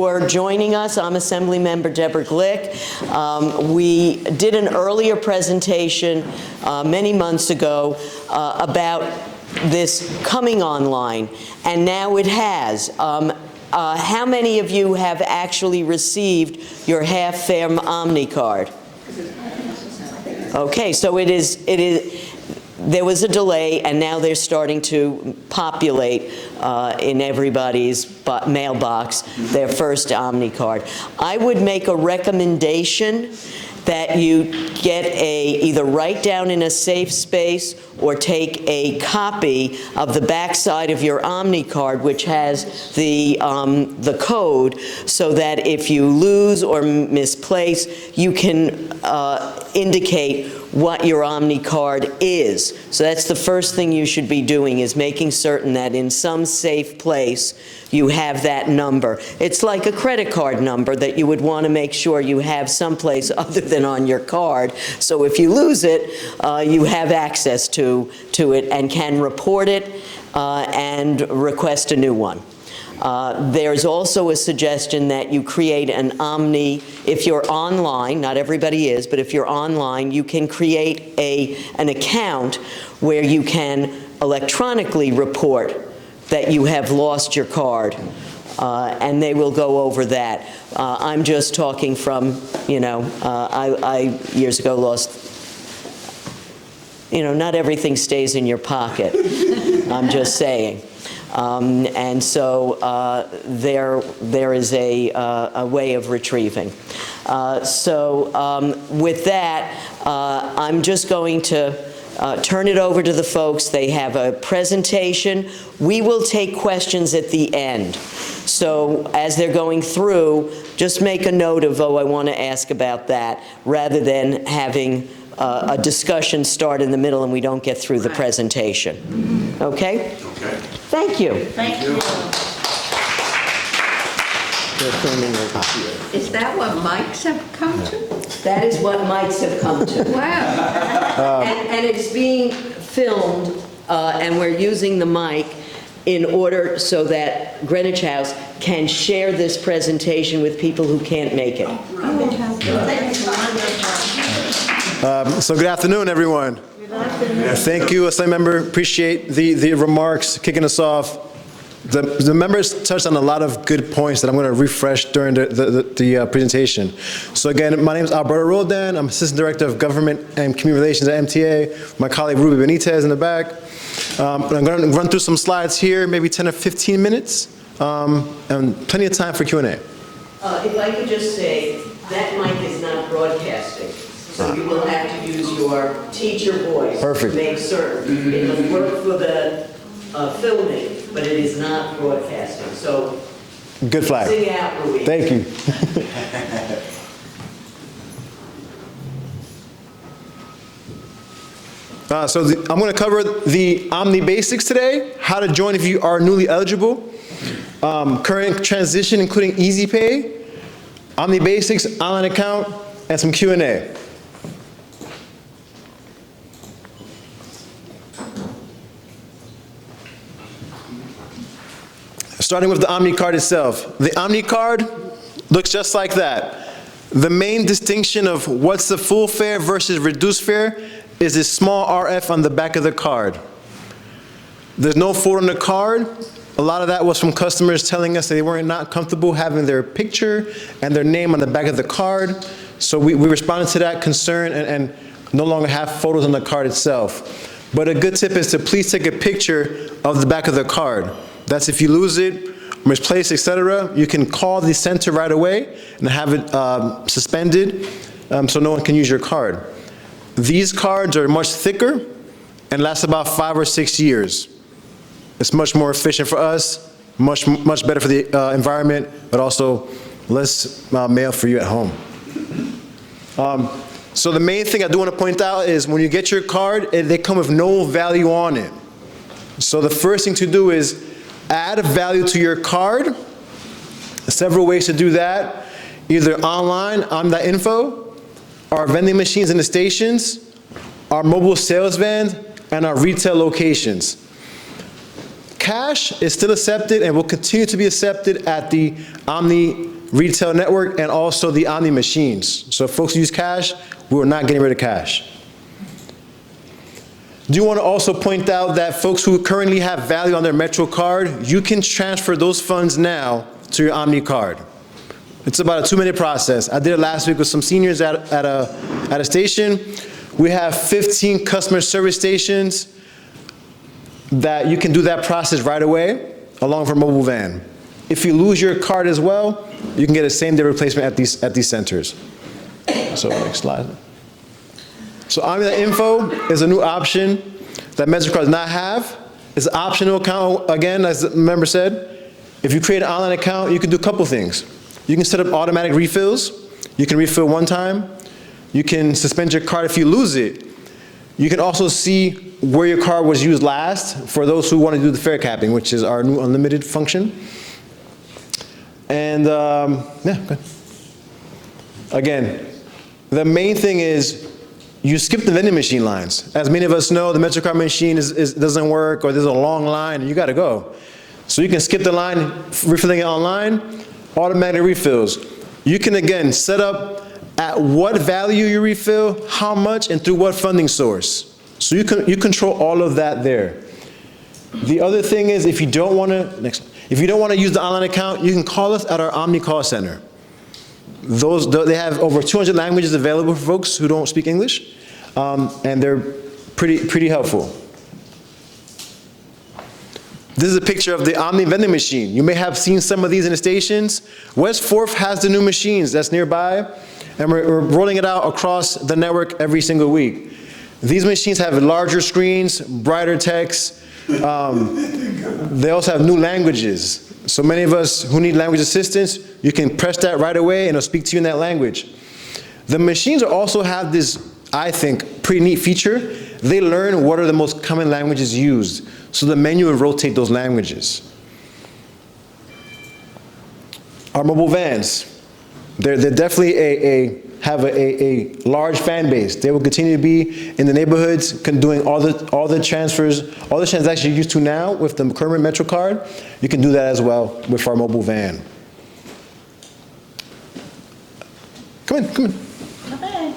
for joining us. I'm Assemblymember Deborah Glick. We did an earlier presentation many months ago about this coming online, and now it has. How many of you have actually received your half-fare OMNY card? Okay, so it is. There was a delay, and now they're starting to populate in everybody's mailbox their first OMNY card. I would make a recommendation that you get either write down in a safe space or take a copy of the backside of your OMNY card, which has the code, so that if you lose or misplace, you can indicate what your OMNY card is. So that's the first thing you should be doing, is making certain that in some safe place you have that number. It's like a credit card number that you would want to make sure you have someplace other than on your card. So if you lose it, you have access to it and can report it and request a new one. There's also a suggestion that you create an OMNY, if you're online, not everybody is, but if you're online, you can create an account where you can electronically report that you have lost your card, and they will go over that. I'm just talking from, I years ago lost, not everything stays in your pocket. I'm just saying. And so there is a way of retrieving. With that, I'm just going to turn it over to the folks. They have a presentation. We will take questions at the end. So as they're going through, just make a note of, I want to ask about that, rather than having a discussion start in the middle and we don't get through the presentation. Okay? Okay. Thank you. Thank you. Is that what mics have come to? That is what mics have come to. Wow. And it's being filmed, and we're using the mic in order so that Greenwich House can share this presentation with people who can't make it. So good afternoon, everyone. Good afternoon. Thank you, Assemblymember. Appreciate the remarks, kicking us off. The members touched on a lot of good points that I'm going to refresh during the presentation. So again, my name is Alberto Roldan. I'm Assistant Director of Government and Community Relations at MTA. My colleague Ruby Benitez in the back. I'm going to run through some slides here, maybe 10 or 15 minutes, and plenty of time for Q&A. If I could just say, that mic is not broadcasting. So you will have to use your teacher voice. Perfect. To make certain. It will work for the filming, but it is not broadcasting. So good flag. Sing out, Louise. Thank you. I'm going to cover the OMNY basics today, how to join if you are newly eligible, current transition including Easy Pay, OMNY basics, online account, and some Q&A. Starting with the OMNY card itself. The OMNY card looks just like that. The main distinction of what's the full fare versus reduced fare is this small RF on the back of the card. There's no photo on the card. A lot of that was from customers telling us that they weren't not comfortable having their picture and their name on the back of the card. So we responded to that concern and no longer have photos on the card itself. But a good tip is to please take a picture of the back of the card. That's if you lose it, misplace, etc. You can call the center right away and have it suspended so no one can use your card. These cards are much thicker and last about 5 or 6 years. It's much more efficient for us, much better for the environment, but also less mail for you at home. So the main thing I do want to point out is when you get your card, they come with no value on it. So the first thing to do is add a value to your card. Several ways to do that. Either online, on.info, our vending machines in the stations, our mobile sales vans, and our retail locations. Cash is still accepted and will continue to be accepted at the OMNY retail network, and also the Omni machines. So if folks use cash, we're not getting rid of cash. Do want to also point out that folks who currently have value on their Metro card, you can transfer those funds now to your Omni card. It's about a 2-minute process. I did it last week with some seniors at a station. We have 15 customer service stations that you can do that process right away, along with a mobile van. If you lose your card as well, you can get a same-day replacement at these centers. So next slide. So OMNY.info is a new option that MetroCard does not have. It's an optional account, again, as the member said. If you create an online account, you can do a couple things. You can set up automatic refills. You can refill one time. You can suspend your card if you lose it. You can also see where your card was used last for those who want to do the fare capping, which is our new unlimited function. And yeah, good. Again, the main thing is you skip the vending machine lines. As many of us know, the MetroCard machine doesn't work, or there's a long line and you gotta go. So you can skip the line, refilling it online, automatic refills. You can again set up at what value you refill, how much, and through what funding source. So you control all of that there. The other thing is, if you don't want to use the online account, you can call us at our Omni call center. They have over 200 languages available for folks who don't speak English, and they're pretty helpful. This is a picture of the Omni vending machine. You may have seen some of these in the stations. West 4th has the new machines that's nearby, and we're rolling it out across the network every single week. These machines have larger screens, brighter text. They also have new languages. So many of us who need language assistance, you can press that right away and it'll speak to you in that language. The machines also have this, I think, pretty neat feature. They learn what are the most common languages used. So the menu will rotate those languages. Our mobile vans, they're definitely have a large fan base. They will continue to be in the neighborhoods doing all the transfers, all the transactions you're used to now with the current Metro card. You can do that as well with our mobile van. Come in. Okay.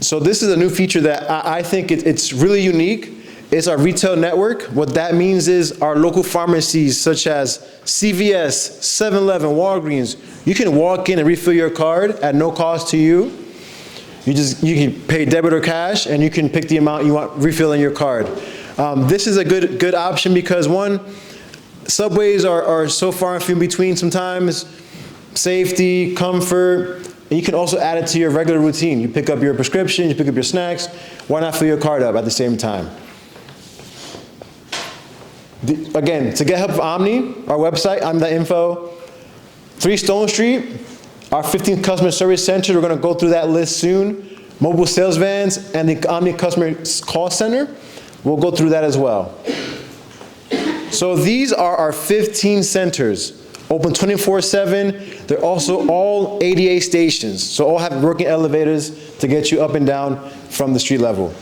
So this is a new feature that I think it's really unique. It's our retail network. What that means is our local pharmacies such as CVS, 7-Eleven, Walgreens, you can walk in and refill your card at no cost to you. You can pay debit or cash, and you can pick the amount you want refill in your card. This is a good option because one, subways are so far and few in between sometimes. Safety, comfort, and you can also add it to your regular routine. You pick up your prescription, you pick up your snacks. Why not fill your card up at the same time? Again, to get help with Omni, our website, omni.info, 3 Stone Street, our 15th customer service center, we're going to go through that list soon. Mobile sales vans and the Omni customer call center, we'll go through that as well. So these are our 15 centers, open 24/7. They're also all ADA stations, so all have working elevators to get you up and down from the street level.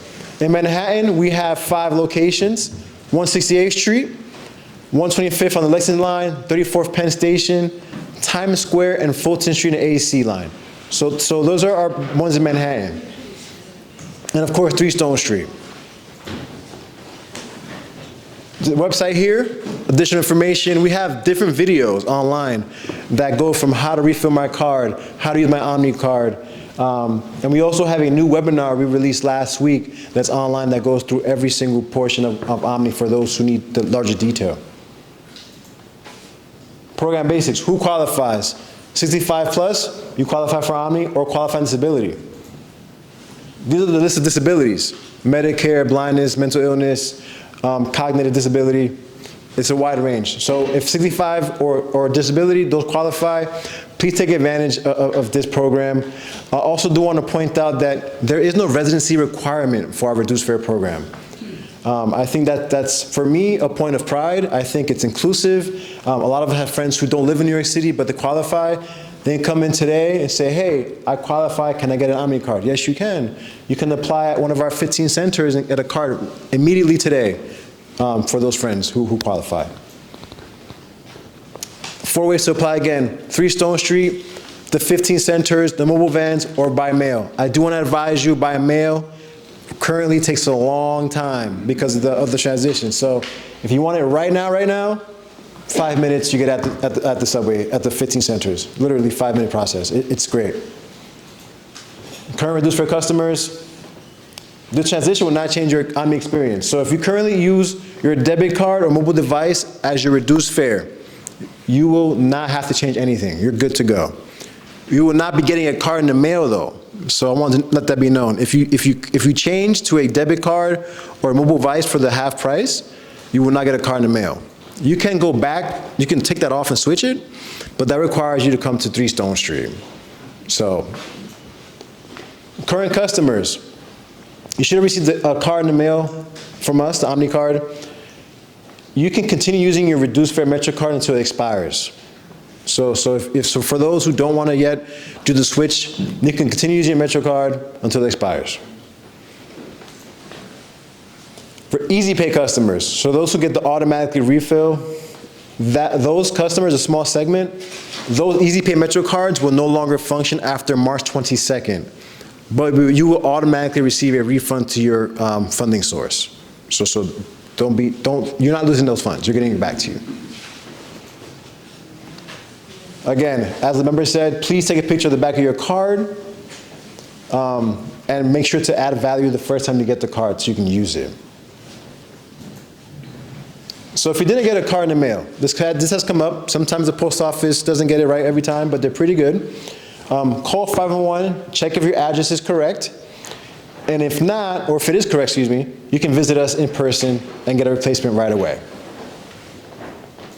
In Manhattan, we have 5 locations. 168th Street, 125th on the Lexington line, 34th Penn Station, Times Square, and Fulton Street and AAC line. So those are our ones in Manhattan. And of course, 3 Stone Street. The website here, additional information. We have different videos online that go from how to refill my card, how to use my Omni card. And we also have a new webinar we released last week that's online that goes through every single portion of Omni for those who need the larger detail. Program basics, who qualifies? 65 plus, you qualify for Omni or qualifying disability. These are the list of disabilities: Medicare, blindness, mental illness, cognitive disability. It's a wide range. So if 65 or disability, those qualify, please take advantage of this program. I also do want to point out that there is no residency requirement for our reduced fare program. I think that's, for me, a point of pride. I think it's inclusive. A lot of us have friends who don't live in New York City, but they qualify. They can come in today and say, hey, I qualify, can I get an Omni card? Yes, you can. You can apply at one of our 15 centers and get a card immediately today for those friends who qualify. 4 ways to apply again: 3 Stone Street, the 15 centers, the mobile vans, or by mail. I do want to advise you by mail. Currently takes a long time because of the transition. So if you want it right now, 5 minutes you get at the subway, at the 15 centers. Literally 5-minute process. It's great. Current reduced fare customers, the transition will not change your OMNY experience. So if you currently use your debit card or mobile device as your reduced fare, you will not have to change anything. You're good to go. You will not be getting a card in the mail though. So I want to let that be known. If you change to a debit card or a mobile device for the half price, you will not get a card in the mail. You can go back, you can take that off and switch it, but that requires you to come to 3 Stone Street. So, current customers, you should have received a card in the mail from us, the OMNY card. You can continue using your reduced fare Metro card until it expires. So for those who don't want to yet do the switch, you can continue using your Metro card until it expires. For Easy Pay customers, so those who get the automatically refill, those customers, a small segment, those Easy Pay Metro cards will no longer function after March 22nd, but you will automatically receive a refund to your funding source. So you're not losing those funds, you're getting it back to you. Again, as the member said, please take a picture of the back of your card and make sure to add value the first time you get the card so you can use it. So if you didn't get a card in the mail, this has come up. Sometimes the post office doesn't get it right every time, but they're pretty good. Call 511, check if your address is correct. And if not, or if it is correct, excuse me, you can visit us in person and get a replacement right away.